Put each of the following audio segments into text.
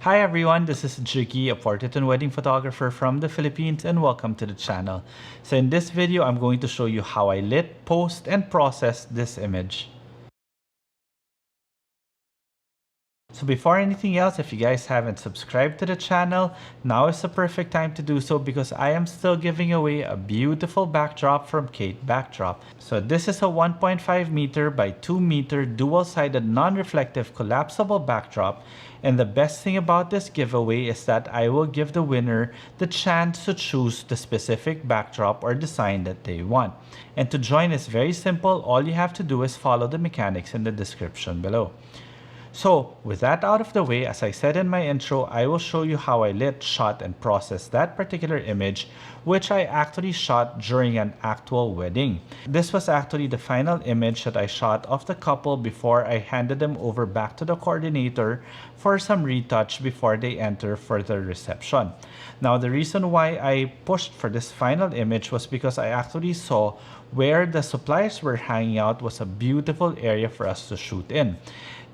Hi everyone, this is Jiggie, a portrait and wedding photographer from the Philippines, and welcome to the channel. So in this video, I'm going to show you how I lit, post, and process this image. So before anything else, if you guys haven't subscribed to the channel, now is the perfect time to do so because I am still giving away a beautiful backdrop from Kate Backdrop. So this is a 1.5 meter by 2 meter dual-sided non-reflective collapsible backdrop. And the best thing about this giveaway is that I will give the winner the chance to choose the specific backdrop or design that they want. And to join is very simple. All you have to do is follow the mechanics in the description below. So with that out of the way, as I said in my intro, I will show you how I lit, shot, and processed that particular image, which I actually shot during an actual wedding. This was actually the final image that I shot of the couple before I handed them over back to the coordinator for some retouch before they enter for the reception. Now, the reason why I pushed for this final image was because I actually saw where the suppliers were hanging out was a beautiful area for us to shoot in.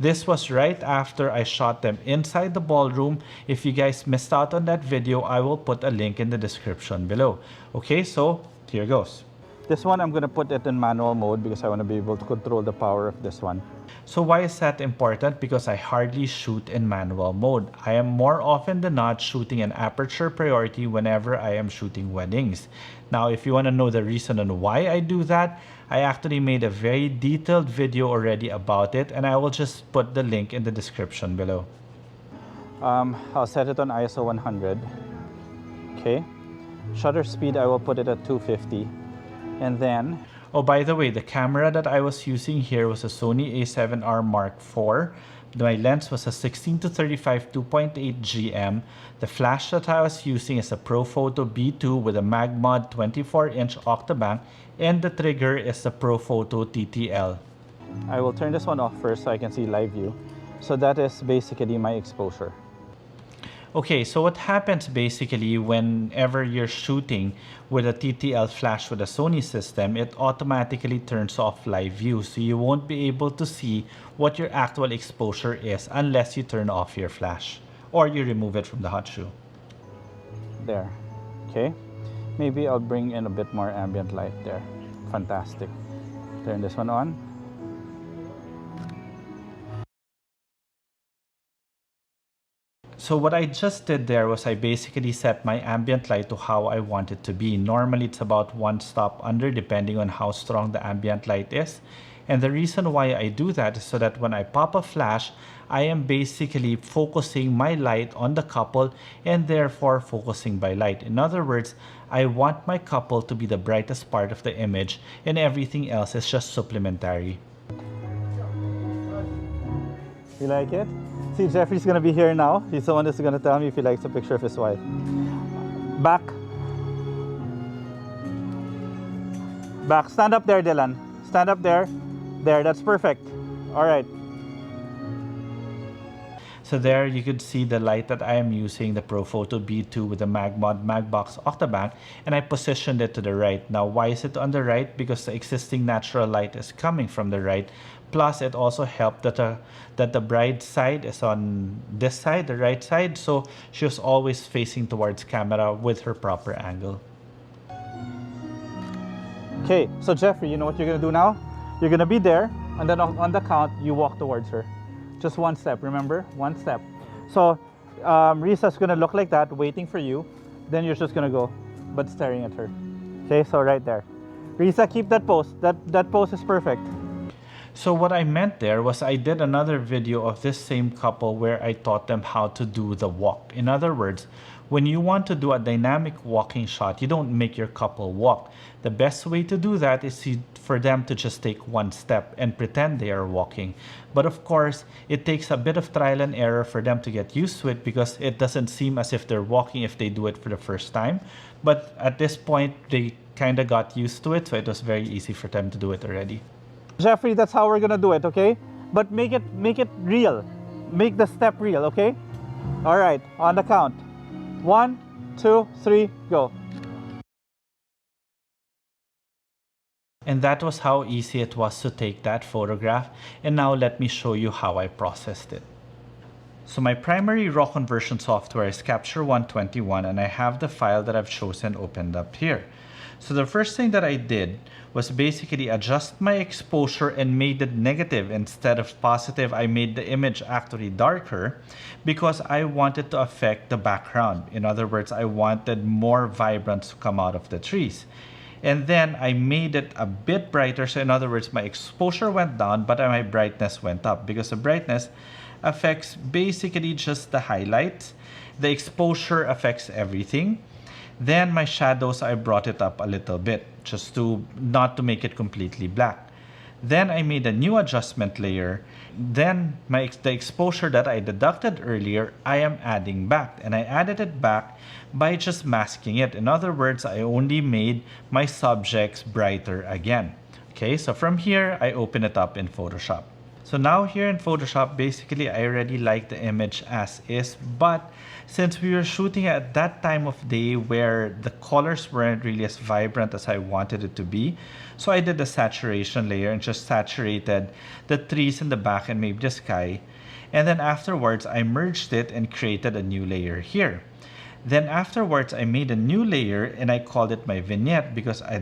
This was right after I shot them inside the ballroom. If you guys missed out on that video, I will put a link in the description below. Okay, so here goes. This one, I'm going to put it in manual mode because I want to be able to control the power of this one. So why is that important? Because I hardly shoot in manual mode. I am more often than not shooting an aperture priority whenever I am shooting weddings. Now, if you want to know the reason on why I do that, I actually made a very detailed video already about it, and I will just put the link in the description below. I'll set it on ISO 100. Okay. Shutter speed, I will put it at 250. And then, oh, by the way, the camera that I was using here was a Sony A7R Mark IV. My lens was a 16-35 2.8 GM. The flash that I was using is a Profoto B2 with a MagMod 24-inch octabank, and the trigger is the Profoto TTL. I will turn this one off first so I can see live view. So that is basically my exposure. Okay, so what happens basically whenever you're shooting with a TTL flash with a Sony system, it automatically turns off live view. So you won't be able to see what your actual exposure is unless you turn off your flash or you remove it from the hot shoe. There, okay. Maybe I'll bring in a bit more ambient light there. Fantastic. Turn this one on. So what I just did there was I basically set my ambient light to how I want it to be. Normally it's about one stop under depending on how strong the ambient light is. And the reason why I do that is so that when I pop a flash, I am basically focusing my light on the couple and therefore focusing by light. In other words, I want my couple to be the brightest part of the image and everything else is just supplementary. You like it? See, Jeffrey's gonna be here now. He's the one that's gonna tell me if he likes a picture of his wife. Back. Back. Stand up there, Dylan. Stand up there. There, that's perfect. All right. So there you could see the light that I am using, the Profoto B2 with the MagMod Magbox Octabank, and I positioned it to the right. Now, why is it on the right? Because the existing natural light is coming from the right. Plus, it also helped that the bride's side is on this side, the right side, so she was always facing towards camera with her proper angle. Okay, so Jeffrey, you know what you're gonna do now? You're gonna be there, and then on the count, you walk towards her. Just one step, remember? One step. So Risa's gonna look like that, waiting for you. Then you're just gonna go, but staring at her. Okay, so right there. Risa, keep that pose. That pose is perfect. So what I meant there was I did another video of this same couple where I taught them how to do the walk. In other words, when you want to do a dynamic walking shot, you don't make your couple walk. The best way to do that is for them to just take one step and pretend they are walking. But of course, it takes a bit of trial and error for them to get used to it because it doesn't seem as if they're walking if they do it for the first time. But at this point, they kind of got used to it, so it was very easy for them to do it already. Jeffrey, that's how we're gonna do it, okay? But make it real. Make the step real, okay? All right, on the count. 1, 2, 3, go. And that was how easy it was to take that photograph. And now let me show you how I processed it. So my primary raw conversion software is Capture 121, and I have the file that I've chosen opened up here. So the first thing that I did was basically adjust my exposure and made it negative instead of positive. I made the image actually darker because I wanted to affect the background. In other words, I wanted more vibrance to come out of the trees. And then I made it a bit brighter. So in other words, my exposure went down, but my brightness went up, because the brightness affects basically just the highlights. The exposure affects everything. Then my shadows, I brought it up a little bit, just to not to make it completely black. Then I made a new adjustment layer. Then the exposure that I deducted earlier, I am adding back. And I added it back by just masking it. In other words, I only made my subjects brighter again. Okay, so from here, I open it up in Photoshop. So now here in Photoshop, basically I already like the image as is, but since we were shooting at that time of day where the colors weren't really as vibrant as I wanted it to be, so I did a saturation layer and just saturated the trees in the back and maybe the sky. And then afterwards, I merged it and created a new layer here. Then afterwards, I made a new layer and I called it my vignette, because I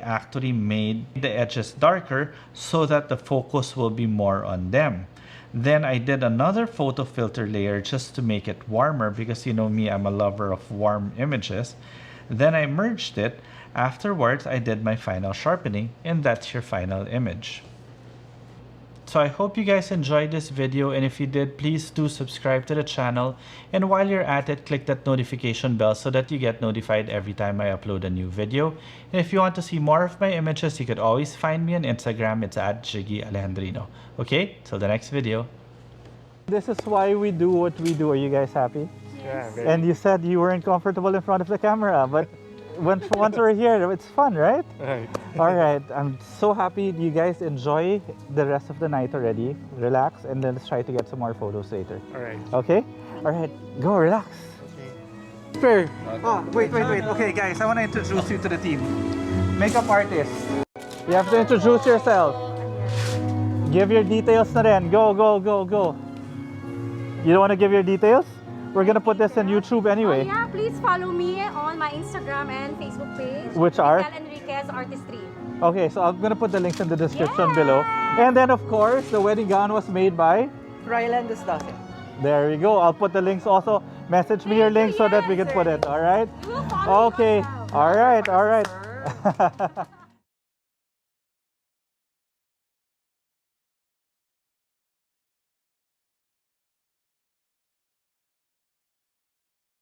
actually made the edges darker so that the focus will be more on them. Then I did another photo filter layer just to make it warmer, because you know me, I'm a lover of warm images. Then I merged it. Afterwards, I did my final sharpening, and that's your final image. So I hope you guys enjoyed this video, and if you did, please do subscribe to the channel, and while you're at it, click that notification bell so that you get notified every time I upload a new video. And if you want to see more of my images, you could always find me on Instagram. It's at Jiggie Alejandrino. Okay, till the next video. This is why we do what we do. Are you guys happy? Yes. Yeah, and you said you weren't comfortable in front of the camera, but once we're here, it's fun, right? Right. All right, I'm so happy you guys enjoy the rest of the night already. Relax, and then let's try to get some more photos later. All right. Okay? All right, go relax. Okay. Fair. Oh, wait. Okay, guys, I want to introduce you to the team. Makeup artist. You have to introduce yourself. Give your details na rin. Go. You don't want to give your details? We're gonna put this on YouTube anyway. Oh, yeah, please follow me on my Instagram and Facebook page. Which are? Michelle Enriquez Artistry. Okay, so I'm gonna put the links in the description below. And then of course, the wedding gown was made by Ryland Dusdase. There we go. I'll put the links also. Message me your link so that we can put it. All right? We will follow you Okay. as well. All right.